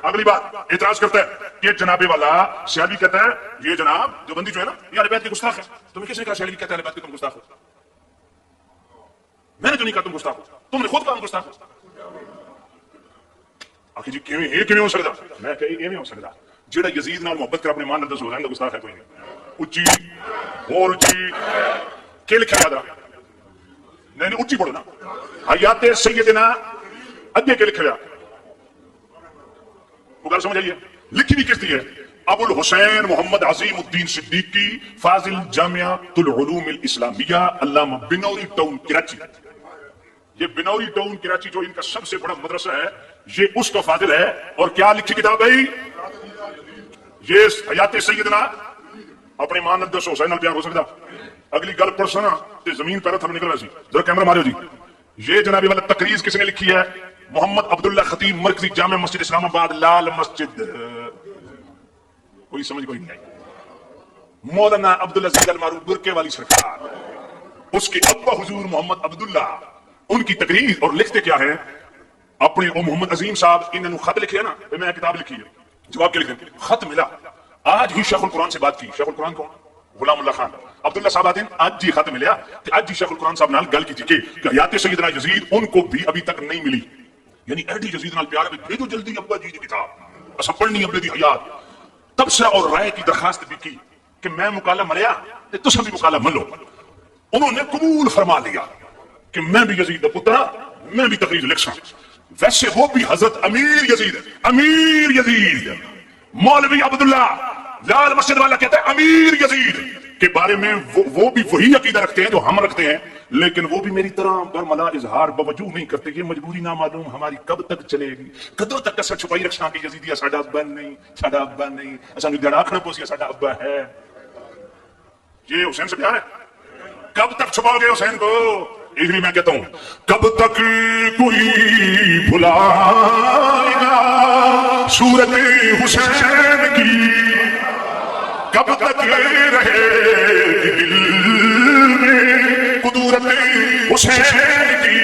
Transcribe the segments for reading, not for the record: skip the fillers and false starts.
اگلی بات اعتراض کرتا ہے کہ جناب والا سیالوی کہتا ہے یہ جناب جو بندی جو ہے نا یہ اہل بیت کے گستاخ ہے. تمہیں کس نے کہا سیالوی کہتا ہے اہل بیت کے تم گستاخ ہو؟ میں نے تو نہیں کہا تم گستاخ ہو, تم نے خود کہا گستاخ ہو. آخر جی کیوں ہو سکتا؟ میں کہ یہ نہیں ہو سکتا. جہاں یزید نال محبت کر اپنے مان نال دس ہو جائے گا گستاخ ہے کوئی نہیں. اچھی اور اچھی کیا لکھا یاد رہا نہیں اچھی پڑھو نا. حیات سیدنا اگے کے لکھا وہ گل سمجھ آئیے. لکھی بھی کس دی ہے؟ ابو الحسین محمد عظیم الدین صدیقی فاضل جامعۃ العلوم الاسلامیہ علامہ بنوری ٹاؤن کراچی. یہ بنوری ٹاؤن کراچی جو ان کا سب سے بڑا مدرسہ ہے یہ اس کا فاضل ہے. اور کیا لکھی کتاب ہے یہ حیات سیدنا اپنے مان دس حسین بیان ہو سکتا. اگلی گل پڑھ سنا تے زمین پہ تھم نکل سی. ذرا کیمرہ مارو جی. یہ جناب والا تقریر کس نے لکھی ہے؟ محمد عبداللہ خطیب مرکزی جامع مسجد اسلام آباد لال مسجد. کوئی سمجھ کوئی نہیں آئی. مولانا عبدالعزیز المعروف برکے والی سرکار اس کے ابا حضور محمد عبداللہ ان کی تقریر. اور لکھتے کیا ہے اپنے محمد عظیم صاحب انہوں نے خط لکھے نا میں کتاب لکھی ہے. جواب کیا لکھتے خط ملا آج ہی شیخ القرآن سے بات کی. شیخ القرآن کون؟ غلام اللہ خان. عبداللہ صاحب آتے ہیں آج جی خط ملیا کہ آج جی شیخ القرآن صاحب نال گل کی تھی کہ حیات سیدنا یزید ان کو بھی ابھی تک نہیں ملی. یعنی ایڈی یزید نال پیار ہے بھیجو جلدی ابا جی کی کتاب اسا پڑھنی ابے دی حیات. تبصرہ اور رائے کی درخواست بھی کی کہ میں مکالہ مریا تے تساں بھی مکالہ من لو. انہوں نے قبول فرما لیا کہ میں بھی یزید دا پتر میں بھی تقریر لکھ سکوں. ویسے وہ بھی حضرت امیر یزید امیر یزید مولوی عبداللہ لال مسجد والا کہتا ہے امیر یزید کے بارے میں وہ بھی وہی عقیدہ رکھتے ہیں جو ہم رکھتے ہیں, لیکن وہ بھی میری طرح برملا اظہار باوجود نہیں کرتے. یہ مجبوری نہ معلوم ہماری کب تک چلے گی, کدوں تک کسر چھپائی رکھنا کہ یزیدی ساڈا ابا نہیں ساڈا ابا نہیں اساں نوں جڑا آکھنا پوسی ساڈا ابا ہے. یہ حسین سے پیار ہے. کب تک چھپاؤ گے حسین کو؟ اس لیے میں کہتا ہوں کب تک کوئی بھلائے گا صورت حسین کی, کب تک رہے دل میں قدرت حسین کی.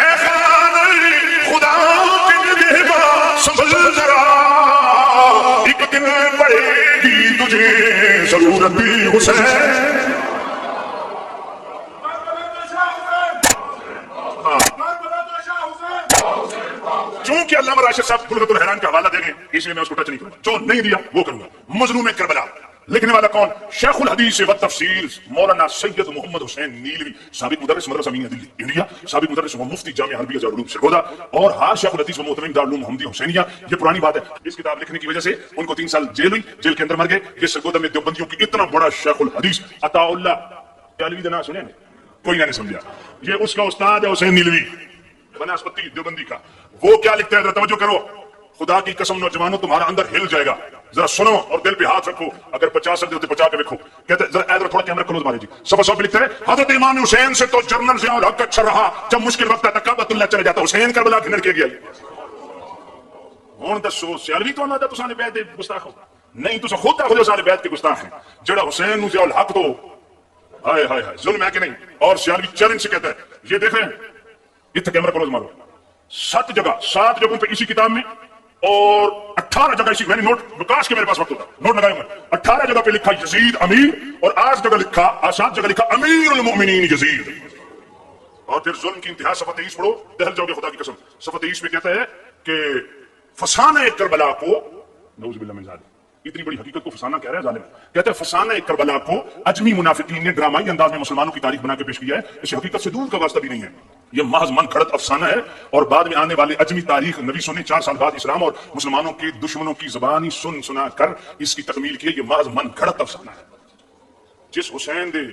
اے خانہ خدا دل دے گا سنبھل ذرا ایک دن پڑے گی تجھے ضرورت حسین. چونکہ علامہ راشد صاحب بلغت الحیران کا حوالہ دے گئے اس لیے میں اس کو ٹچ نہیں کروں گا. جو نہیں دیا وہ کروں گا. مظلوم کربلا لکھنے والا کون؟ شیخ الحدیث و تفسیر مولانا سید محمد حسین نیلوی سابق مدرس مدرسہ امین دلی انڈیا, سابق مدرس و مفتی جامعہ عربیہ دارالعلوم سرگودا اور ہار شیخ الحدیث و محترم دارالعلوم محمدیہ حسینیہ. یہ پرانی بات ہے. اس کتاب لکھنے کی وجہ سے ان کو 3 سال جیل ہوئی, جیل کے اندر مر گئے. یہ سرگودا میں دیوبندیوں کی اتنا بڑا شیخ الحدیث عطا اللہ دیالوی کا نام سنے کوئی نہیں سمجھا. یہ اس کا استاد ہے حسین نیلوی بناسپتی دیوبندی کا. وہ کیا لکھتا ہے ذرا توجہ کرو. خدا کی قسم نوجوانوں تمہارا اندر ہل جائے گا. ذرا سنو اور دل پہ ہاتھ رکھو. اگر 50 سکتے ہوتے 50 کے رکھو. کہتے ہیں ذرا ادھر تھوڑا کیمرہ کلوز مارے جی. صفحہ 100 پہ لکھتے ہیں حضرت امام حسین سے تو جنرل ضیاء الحق اچھا رہا, جب مشکل وقت آتا کعبۃ اللہ چلے جاتا. حسین کربلا گھنڑ کے گیا. ہن دسو سیالوی تو نہ تساں نے بیعت دے گستاخ ہو نہیں, تساں خود آکھو سارے بیعت کے گستاخ ہیں. جڑا حسین نو ضیاء الحق تو ہائے ہائے ہائے ظلم ہے کہ نہیں. اور سیالوی چیلنج سے کہتا ہے یہ دیکھیں اتنے کیمرہ کلوز مارو 7 جگہوں پہ اسی کتاب میں اور 18 جگہ اسی میں نے نوٹ وکاس کے میرے پاس وقت ہوتا نوٹ لگائے ہوئے 18 جگہ پہ لکھا یزید امیر اور 8 جگہ لکھا 7 جگہ لکھا امیر المؤمنین یزید. اور پھر ظلم کی انتہا صفحہ 23 پڑھو دہل جاؤ گے خدا کی قسم. صفحہ 23 میں کہتا ہے کہ فسانہ کربلا کو نعوذ باللہ من ذالک اتنی بڑی حقیقت کو فسانہ کہہ رہا ہے ظالم. کہتا ہے فسانہ کربلا کو اجمی منافقین نے ڈرامائی انداز میں مسلمانوں کی تاریخ بنا کے پیش کیا ہے. اس حقیقت سے دور کا واسطہ بھی نہیں ہے. یہ محض من گھڑت افسانہ ہے اور بعد میں آنے والے اجمی تاریخ نبی نے 4 سال بعد اسلام اور مسلمانوں کے دشمنوں کی زبانی سنا کر اس کی تکمیل کی. یہ محض من گھڑت افسانہ ہے. جس حسین دے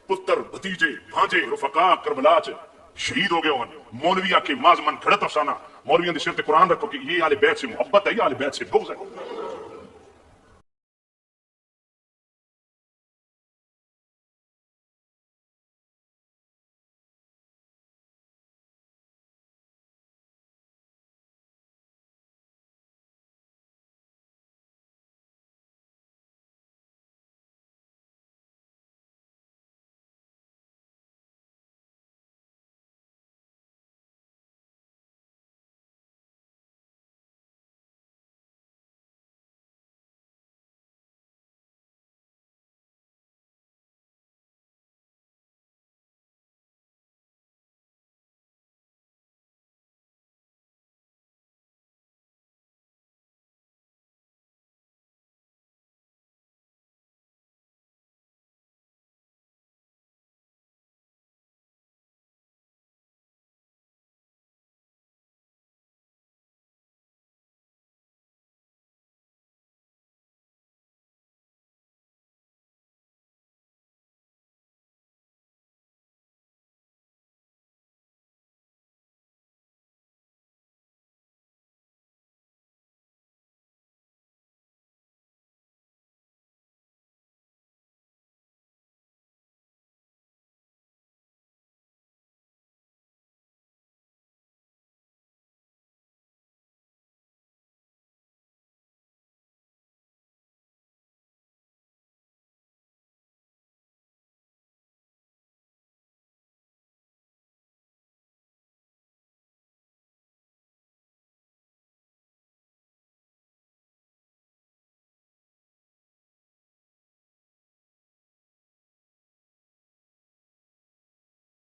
پتر بھتیجے بھانجے رفقا کربلا چ شہید ہو گئے ہون مولویہ کے محض من گھڑت افسانہ. مولویوں کے سر تے قرآن رکھو کہ یہ اہل بیت سے محبت ہے یا اہل بیت سے بغض ہے.